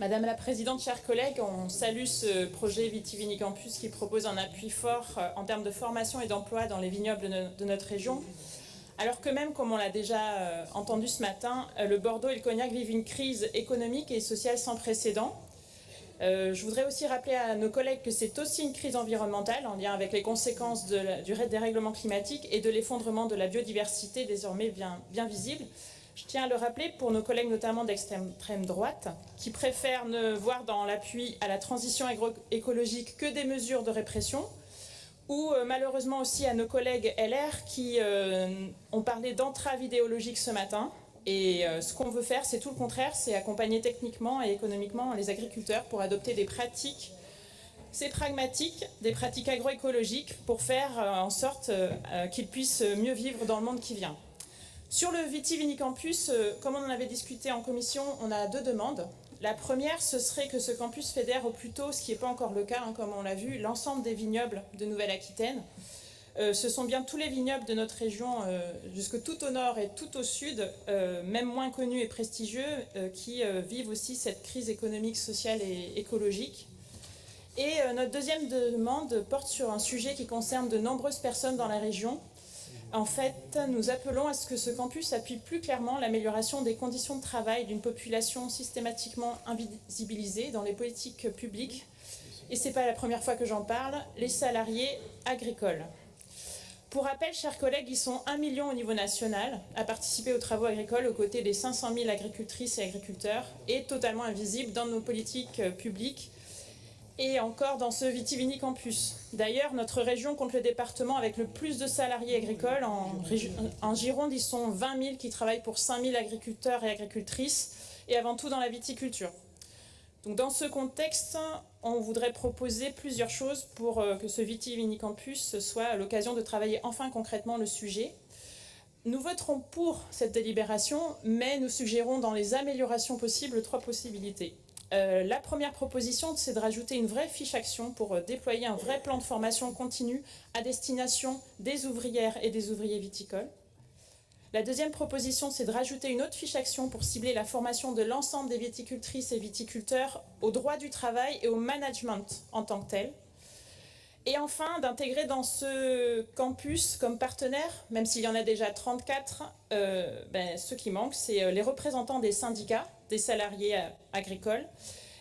Madame la Présidente, chers collègues, on salue ce projet Vitivinicampus qui propose un appui fort en termes de formation et d'emploi dans les vignobles de notre région. Alors que même, comme on l'a déjà entendu ce matin, le Bordeaux et le Cognac vivent une crise économique et sociale sans précédent. Je voudrais aussi rappeler à nos collègues que c'est aussi une crise environnementale en lien avec les conséquences du dérèglement climatique et de l'effondrement de la biodiversité désormais bien visible. Je tiens à le rappeler pour nos collègues notamment d'extrême droite qui préfèrent ne voir dans l'appui à la transition agroécologique que des mesures de répression, ou malheureusement aussi à nos collègues LR qui ont parlé d'entrave idéologique ce matin. Et ce qu'on veut faire, c'est tout le contraire, c'est accompagner techniquement et économiquement les agriculteurs pour adopter des pratiques, c'est pragmatique, des pratiques agroécologiques pour faire en sorte qu'ils puissent mieux vivre dans le monde qui vient. Sur le Vitivinicampus, comme on en avait discuté en commission, on a deux demandes. La première, ce serait que ce campus fédère au plus tôt, ce qui n'est pas encore le cas, comme on l'a vu, l'ensemble des vignobles de Nouvelle-Aquitaine. Ce sont bien tous les vignobles de notre région, jusque tout au nord et tout au sud, même moins connus et prestigieux, qui vivent aussi cette crise économique, sociale et écologique. Et notre deuxième demande porte sur un sujet qui concerne de nombreuses personnes dans la région. En fait, nous appelons à ce que ce campus appuie plus clairement l'amélioration des conditions de travail d'une population systématiquement invisibilisée dans les politiques publiques. Et ce n'est pas la première fois que j'en parle, les salariés agricoles. Pour rappel, chers collègues, ils sont 1 million au niveau national à participer aux travaux agricoles aux côtés des 500 000 agricultrices et agriculteurs et totalement invisibles dans nos politiques publiques et encore dans ce Vitivinicampus. D'ailleurs, notre région compte le département avec le plus de salariés agricoles. En Gironde, ils sont 20 000 qui travaillent pour 5 000 agriculteurs et agricultrices et avant tout dans la viticulture. Donc dans ce contexte, on voudrait proposer plusieurs choses pour que ce Vitivinicampus soit l'occasion de travailler enfin concrètement le sujet. Nous voterons pour cette délibération, mais nous suggérons dans les améliorations possibles 3 possibilités. La première proposition, c'est de rajouter une vraie fiche action pour déployer un vrai plan de formation continue à destination des ouvrières et des ouvriers viticoles. La deuxième proposition, c'est de rajouter une autre fiche action pour cibler la formation de l'ensemble des viticultrices et viticulteurs au droit du travail et au management en tant que tel. Et enfin, d'intégrer dans ce campus comme partenaires, même s'il y en a déjà 34, ce qui manque, c'est les représentants des syndicats, des salariés agricoles,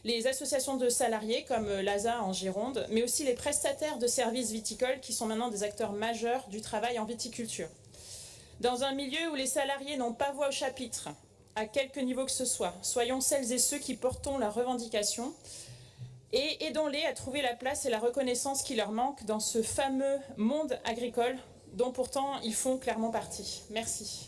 les associations de salariés comme l'ASA en Gironde, mais aussi les prestataires de services viticoles qui sont maintenant des acteurs majeurs du travail en viticulture. Dans un milieu où les salariés n'ont pas voix au chapitre, à quelque niveau que ce soit, soyons celles et ceux qui portons leurs revendications et aidons-les à trouver la place et la reconnaissance qui leur manque dans ce fameux monde agricole dont pourtant ils font clairement partie. Merci.